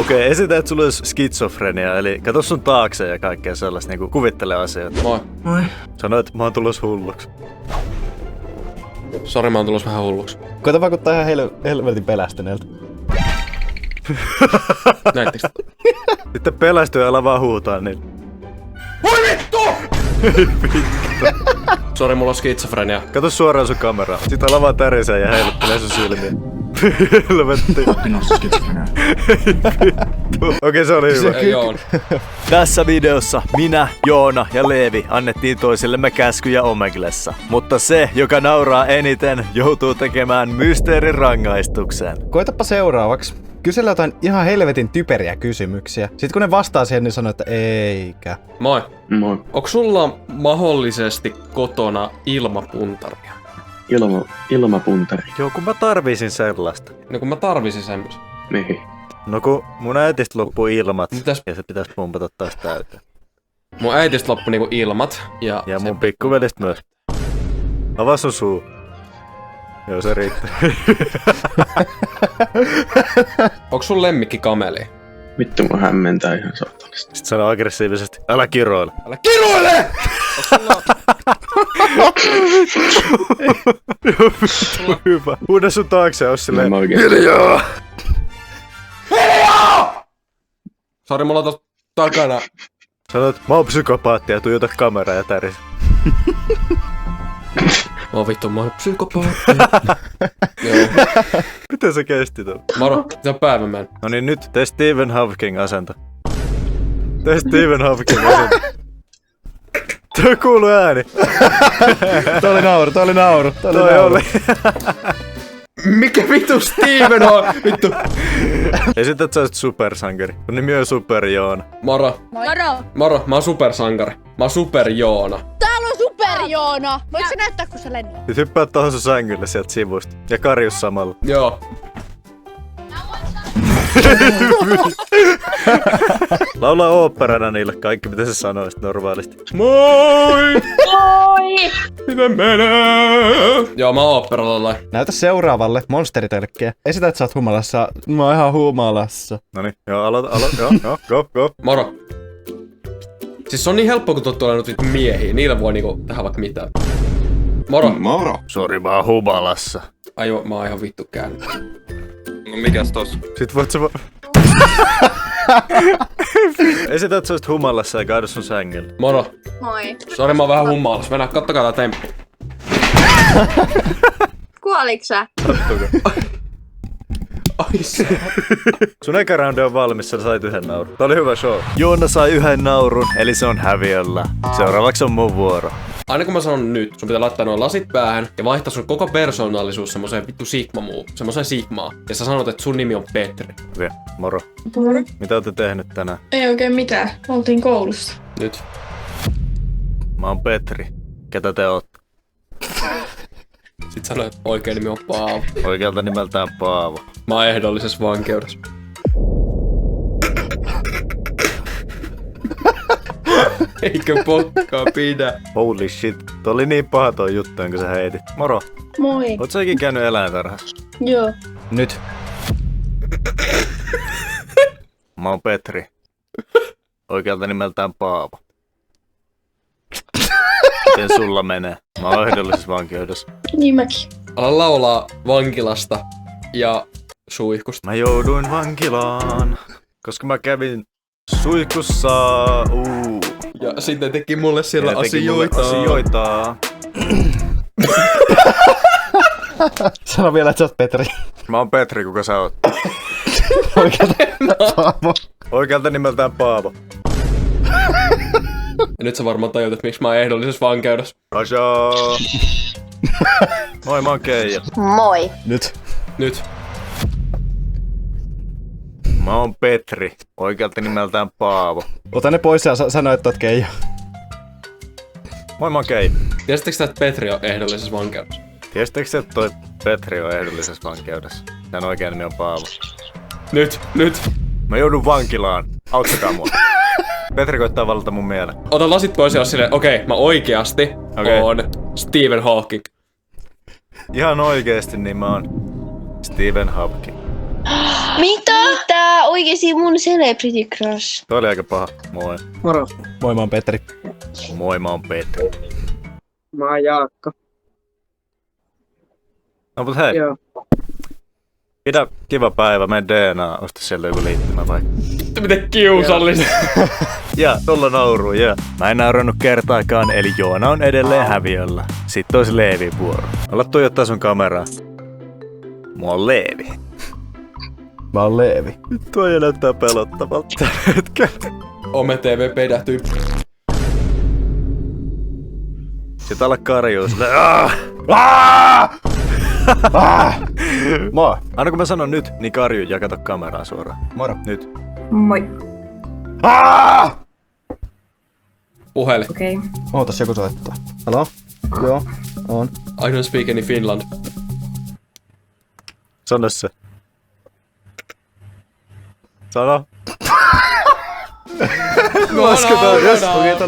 Okei, esitä, että sulla olisi skitsofrenia, eli kato sun taakse ja kaikkea sellaista, niinku kuvittele asioita. Moi. Moi. Sano, että mä oon tulos hulluksi. Sori, mä oon tulossa vähän hulluksi. Koita vaikuttaa ihan helvetin pelästyneeltä. Näittekö? Sitten pelästyy ja ala vaan huutaa niin. Voi vittu! Sori, mulla on skitsofrenia. Kato suoraan sun kameraa. Sitten ala vaan tärisee ja heiluttelee sun silmiä. Helvetti. Okei, se oli hyvä. Joo. Tässä videossa minä, Joona ja Leevi annettiin toisillemme käskyjä Omeglessa. Mutta se, joka nauraa eniten, joutuu tekemään mysteerirangaistuksen. Koitapa seuraavaksi. Kysellä jotain ihan helvetin typeriä kysymyksiä. Sitten kun ne vastaa siihen, niin sanoo, että eikä. Moi. Moi. Onko sulla mahdollisesti kotona ilmapuntaria? Ilmapuntari. Joo, kun mä tarvisin sellaista. No kun mä tarvisin semmos. Mihin? No kun mun äitistä loppuu ilmat Mitäs? ja se pitäisi pumpata taas täyteen. Mun äitistä loppui niinku ilmat ja Ja mun pikkuvelistä myös. Avaa sun suu. Joo, se riittää. Onko sun lemmikki kameli? Vittu mun hämmentää ihan saatanasti. Sitten sano aggressiivisesti, älä kiroile. Älä kiroile! Hyvä. Huuda sun taakse, jos silleen. Mä oikein. Hiljaa! Sori, mulla on tossa takana. Sanot, mä oon psykopaatti ja tuijota kameraa ja täris. Mä oon psykopaatti. Joo. Miten se kesti ton? Moro, se on päivämään. No niin, nyt tee Stephen Hawking asento. Tee Stephen Hawking asento. Tuo kuuluu ääni. Toi oli nauru. Toi oli. Mikä vittu Steven on? Vittu. Esitä, että sä olisit supersankari. Mun nimi on Super Joona. Moro. Moro, mä oon supersankari. Mä oon Super Joona. Täällä on Super Joona! Voitko sä näyttää, kun sä lennät? Nyt hyppää tohon sun sängylle sieltä sivusta. Ja karjus samalla. Joo. Laulaa oopperana niille kaikki, mitä sä sanoisit normaalisti. Moi! Moi! Miten menee? Joo, mä oon oopperalla. Näytä seuraavalle monsteritölkkiä. Esitä, että sä oot humalassa. Mä oon ihan humalassa. Noniin, joo, aloita, joo, go. Moro. Siis se on niin helppo, kun tuolla nyt miehiä. Niillä voi niinku tehdä vaikka mitään. Moro. Moro. Sori, mä oon humalassa. Ai joo, mä oon ihan vittu käynyt. No mikäs tossa? Sit voit sä Esitä, että sä olisit humalassa ja kaadu sun sängylle. Moro. Moi. Sori, mä oon vähän humalassa. Mennään, kattokaa tää temppu. Kuoliks sä? Ai se. Sun eka roundi on valmis, sä sait yhden naurun. Tää oli hyvä show. Joona sai yhden naurun, eli se on häviöllä. Seuraavaksi on mun vuoro. Aina kun mä sanon nyt, sun pitää laittaa nuo lasit päähän ja vaihtaa sun koko persoonallisuus semmoseen vittu semmoseen sigmaa. Ja sä sanot, että sun nimi on Petri. Okei, moro. Mitä ootte tehnyt tänään? Ei oikein mitään. Oltiin koulussa. Nyt. Mä oon Petri. Ketä te ootte? Sit sanoit, että oikein nimi on Paavo. Oikealta nimeltään Paavo. Mä oon ehdollisessa vankeudessa. Eikö pokkaa pidä? Holy shit. Tuo oli niin paha toi juttu, jonka sä heitit. Moro. Moi. Oot sä ikin käynyt eläintarhassa? Joo. Nyt. Mä oon Petri. Oikealta nimeltään Paavo. Miten sulla menee? Mä oon ehdollisessa vankeudessa. Niin mäkin. Ala laulaa vankilasta ja suihkusta. Mä jouduin vankilaan, koska mä kävin suihkussa. Ja sitten teki mulle siellä Ja ne teki mulle asioita. Sano vielä, että sä oot Petri. Mä oon Petri, kuka sä oot? Paavo. Oikealta nimeltään Paavo. Ja nyt sä varmaan tajut, että miksi mä oon ehdollisessa vankeudessa. Asia. Moi, mä oon Keija. Moi. Nyt. Nyt. Mä oon Petri. Oikealta nimeltään Paavo. Ota ne pois ja sano, että oot Keija. Moi, mä oon Keija. Tiesittekö sä, että Petri on ehdollisessa vankeudessa? Tiesittekö, että toi Petri on ehdollisessa vankeudessa? Tän oikea nimi on Paavo. Nyt. Mä joudun vankilaan. Auttakaa mua. Petri koittaa valita mun mielen. Ota lasit pois ja silleen, okei, mä oikeasti oon Stephen Hawking. Ihan oikeesti niin mä oon Stephen Hawking. Mitä? tää oikeesti mun celebrity crush. Toi oli aika paha. Moi. Moro. Moi, mä oon Petri. Moi, mä oon Petri. Mä oon Jaakko. No mut hei, Joo. pidä kiva päivä, mene DNA, osta sieltä joku liittymä vaikka. Vittu miten kiusallista. Ja, tuolla nauruu, ja. Mä en naurannut kertaakaan, eli Joona on edelleen häviöllä. Sitten olisi Leevin vuoro. Olla tuijottaa sun kameraa. Mua on Leevi. Mä oon Leevi. Nyt tuo näyttää pelottavalta tällä hetkellä. Ome TV pedähtyi. Sitten ala karjuu silleen. Moi. Aina kun mä sanon nyt, niin karjuu ja kato kameraa suoraan. Moro. Nyt. Moi. Puhele. Okei. Ootas, joku soittaa. Halo? Joo, on. I don't speak any Finland. Sano se. Sano. Lasketaan, jos. no. Okei, tää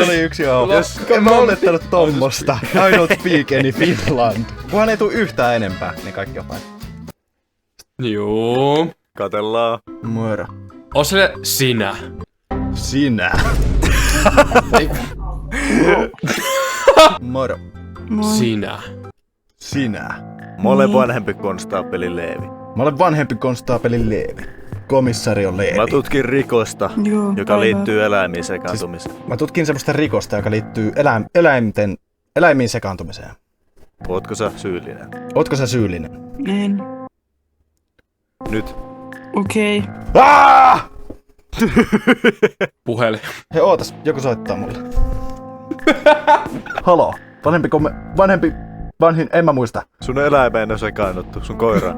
oli yksi joo. Jos- En mä olettanut tommosta. I don't speak any Finland. Kunhan ei tuu yhtään enempää, niin kaikki on fine. Juu. Katellaan. Moro. On se sinä. Sinä. Moro. Sinä. Sinä. Mä olen vanhempi konstaapeli Leevi. Mä olen vanhempi konstaapeli Leevi. Komissario Leevi. Mä tutkin rikosta, Joo, joka päivää. liittyy eläimiin sekaantumiseen. Mä tutkin semmoista rikosta, joka liittyy eläimiin sekaantumiseen. Ootko sä syyllinen? Ootko sä syyllinen? En. Nyt. Okei. Puhele. Hei, ootas, joku soittaa mulle. Halo, vanhin, en mä muista. Sun eläimeen on sekaannuttu, sun koiraan.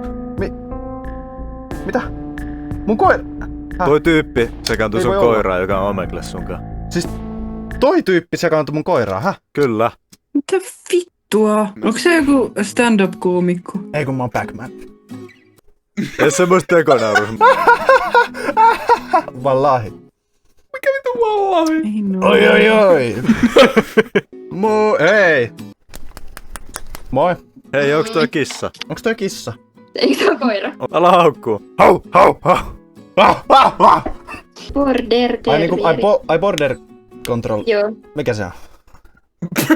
Mitä? Mun koira? Toi tyyppi sekaantui Ei sun voi olla. koiraan, joka on Omegles sunkaan. Siis toi tyyppi sekaantui mun koiraan, häh? Kyllä. Mitä vittua? Onko se joku stand-up-koomikko? Ei kun mä oon Pac-Man. Ei semmoista tekonaurus. Vallahi. Ei no. Oi. Hei. Moi. Hei, onks toi kissa? Onks toi kissa? Eikö se ole koira? Ala haukkuu. Hau. Border Ai niinku, ai border control. Joo. Mikä se on? Sä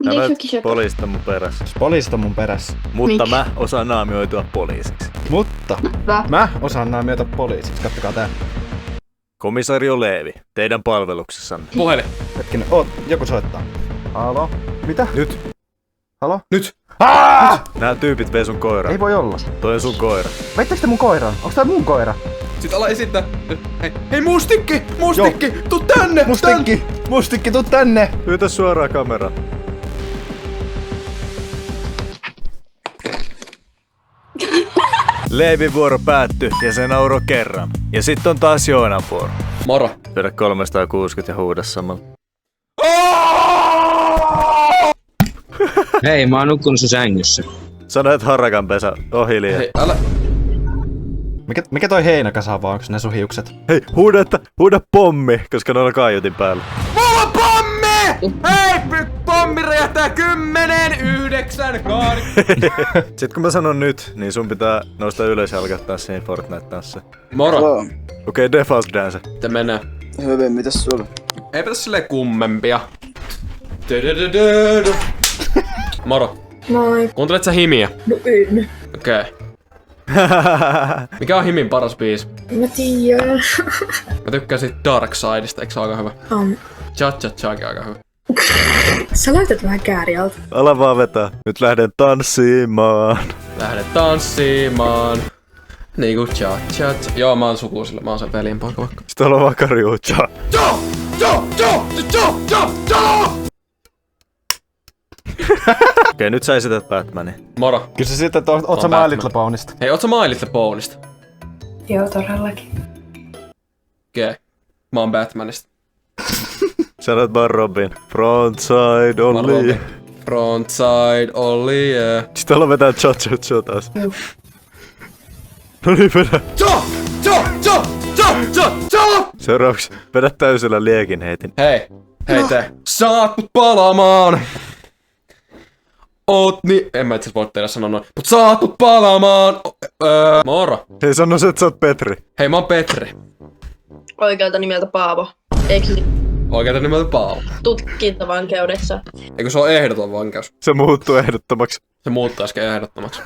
Eikö olet se kisa? poliista mun perässä. Poliisit on mun perässä. Mutta Mik? mä osaan naamioitua poliisiksi. Mutta Va? mä osaan naamioita poliisiksi. Kattokaa tää. Komisario Leevi, teidän palveluksessanne. Puhele. Hetkinen, joku soittaa. Halo? Mitä? Nyt. Halo? Nyt. Nää tyypit vei sun koiran. Ei voi olla. Toi on sun koira. Veittekö te mun koiran? Onks tää mun koira? Sit ala esittää. Hei mustikki! Mustikki! Tuu tänne! Mustikki, tuu tänne! Pyytä suoraan kameraan. Leevin vuoro päättyi ja se nauroi kerran. Ja sitten on taas Joonan vuoro. Moro. Syödä 360 ja huuda samalla. Hei, mä oon nukkunut sun sängyssä. Sanoit harakan pesä, hiljaa. Hei, älä... Mikä toi heinäkasa vaan, onks ne sun hiukset? Hei, huuda pommi, koska noilla kaiutin päällä. Mulla on pommi! Hei, pommi räjähtää 10, 9, 8. Sitten kun mä sanon nyt, niin sun pitää nousta ylös ja alkaa taas siihen Fortnite-tanssia. Moro. Okei, default dance. Sitten mennään. Hyvin, mitäs sulla? Eipä tässä silleen kummempia. Dödödödödö. Moro. Moi. Kuuntelet sä Himiä? No en. Okei. Mikä on Himin paras biisi? Mä tiedän. Mä tykkään siitä Darksidesta, eikö se ole aika hyvä? Cha-cha-chakin aika hyvä. Sä laitat vähän käärialta. Ala vaan vetää. Nyt lähden tanssimaan. Lähde tanssimaan. Niinku cha-cha-cha. Joo, mä oon sukuisilla. Mä oon sen veljenpoika vaikka. Sitten ollaan vaan karjuu. Cha. Okei, nyt sä esität Batmanin. Moro. Kysy sitten, että oot sä Batman. My Little Ponysta? Hei, oot sä My Little Ponysta? Joo, todellakin. Okei. Mä oon Batmanista. Sanoit vaan Robin. Frontside Mä oon Olli. Robin. Frontside, Olli, yeah. Sitten ollaan vetää cha-cha-cha taas. No niin, vedä. Seuraavaksi vedä täysillä liekin heitin. Hei. Hei te. Saat mut palamaan. oot niin... En mä itse voi teille sanoa noin. Mut saatu palamaan! Moro. Hei, sanois, että sä oot Petri. Hei, mä oon Petri. Oikealta nimeltä Paavo. Eikö se Oikealta nimeltä Paavo. tutkintavankeudessa? Eikö se ole ehdoton vankeus? Se muuttuu ehdottomaksi. Se muuttaisikin ehdottomaksi.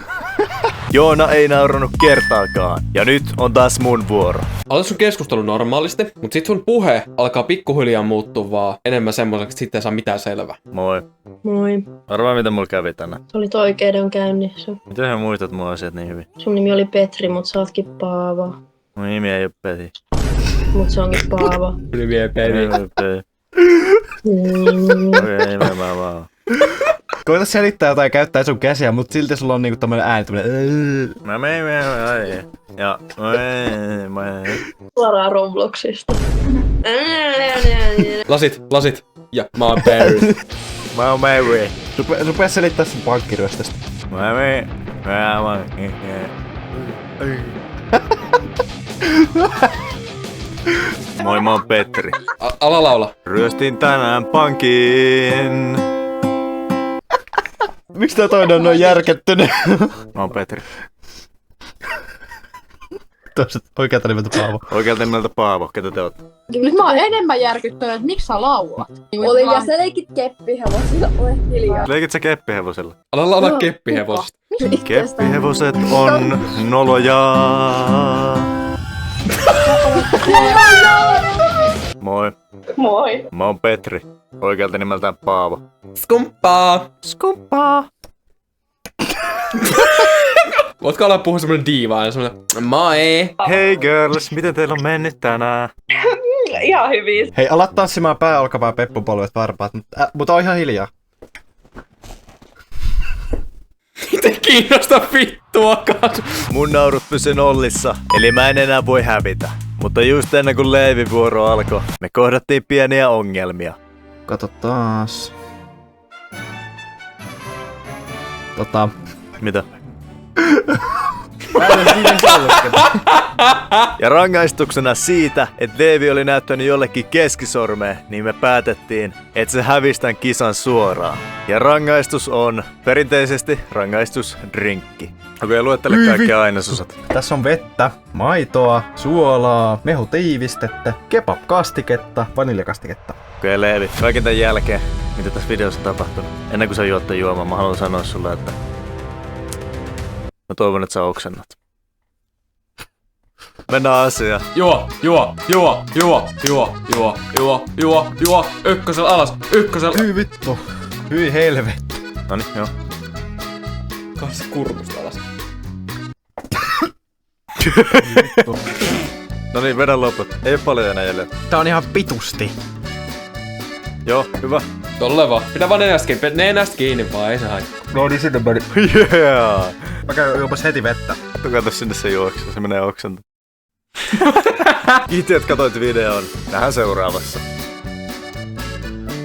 Joona ei nauranut kertaakaan. Ja nyt on taas mun vuoro. Aloita sun keskustelu normaalisti, mut sit sun puhe alkaa pikkuhiljaa muuttua vaan enemmän semmoiseksi, että sitten ei saa mitään selvää. Moi. Moi. Arvaa, mitä mulla kävi tänään. Sä olit oikeudenkäynnissä. Miten sä muistat mun asiat niin hyvin? Sun nimi oli Petri, mut sä ootkin Paavo. Mun nimi ei oo Peti. Mut se onkin Paavo. Yli vie peli. Ei oo Peti. Okei, mä vaan. Koita selittää jotain käyttää sun käsiä, mut silti sulla on niinku tämmönen ääni, tämmönen... Mä menen. Ja Suoraan Robloxista. Lasit. Ja mä oon Barry. Mä oon Mary. Rupea selittää sun pankkiryöstöstä. Mä menen. Moi, mä oon Petri. Ala laula. Ryöstin tänään pankin. Miksi tää toinen on noin järkettynyt? Mä oon Petri. Toiset oikealta nimeltä Paavo. Oikealta nimeltä Paavo. Ketä te ootte? Nyt mä oon enemmän järkyttynyt, että miksi sä laulat? Oli ja sä leikit keppihevosilla, ole hiljaa. Leikit sä keppihevosella? Ala laula keppihevosesta. Keppihevoset on noloja. Moi. Moi. Mä oon Petri. Oikealta nimeltään Paavo. Skumppaa. Skumpaa. Voitko olla puhua semmonen diivaa ja semmonen moi. Hei girls, miten teillä on mennyt tänään? Ihan hyvin. Hei, alat tanssimaan pää, olkapää, peppupolvet, varpaat, mutta on ihan hiljaa. Te kiinnosta vittuakaan. Mun naurut pysy nollissa, eli mä en enää voi hävitä. Mutta just ennen kuin Leevin vuoro alkoi, me kohdattiin pieniä ongelmia. Kato taas. Mitä? Ja rangaistuksena siitä, että Leevi oli näyttänyt jollekin keskisormeen, niin me päätettiin, että se hävisi tän kisan suoraan. Ja rangaistus on perinteisesti rangaistusdrinkki. Okei, luettele kaikki ainesosat. Tässä on vettä, maitoa, suolaa, mehutiivistettä, kebab-kastiketta, vaniljakastiketta. Okei, Leevi, kaiken tämän jälkeen, mitä tässä videossa on tapahtunut. Ennen kuin sä juotte juomaan, mä haluan sanoa sulle, että mä toivon, että sä oksennat. Mennään asiaan. Juo. Ykkösellä alas. Hyi vittu. Hyi helvetti. Noniin, joo. Kanssa kurmusta alas. Noniin, vedä loput. Ei oo paljon enää jäljellä. Tää on ihan vitusti. Joo, hyvä. Tolle vaan. Pidä vaan nenästä kiinni vaan, ei se haittaa. No niin, sinne meni. Yeah! Mä käyn juomassa heti vettä. Kato sinne se juoksuu, se menee oksenta. Kiitos, että katsoit videon. Nähdään seuraavassa.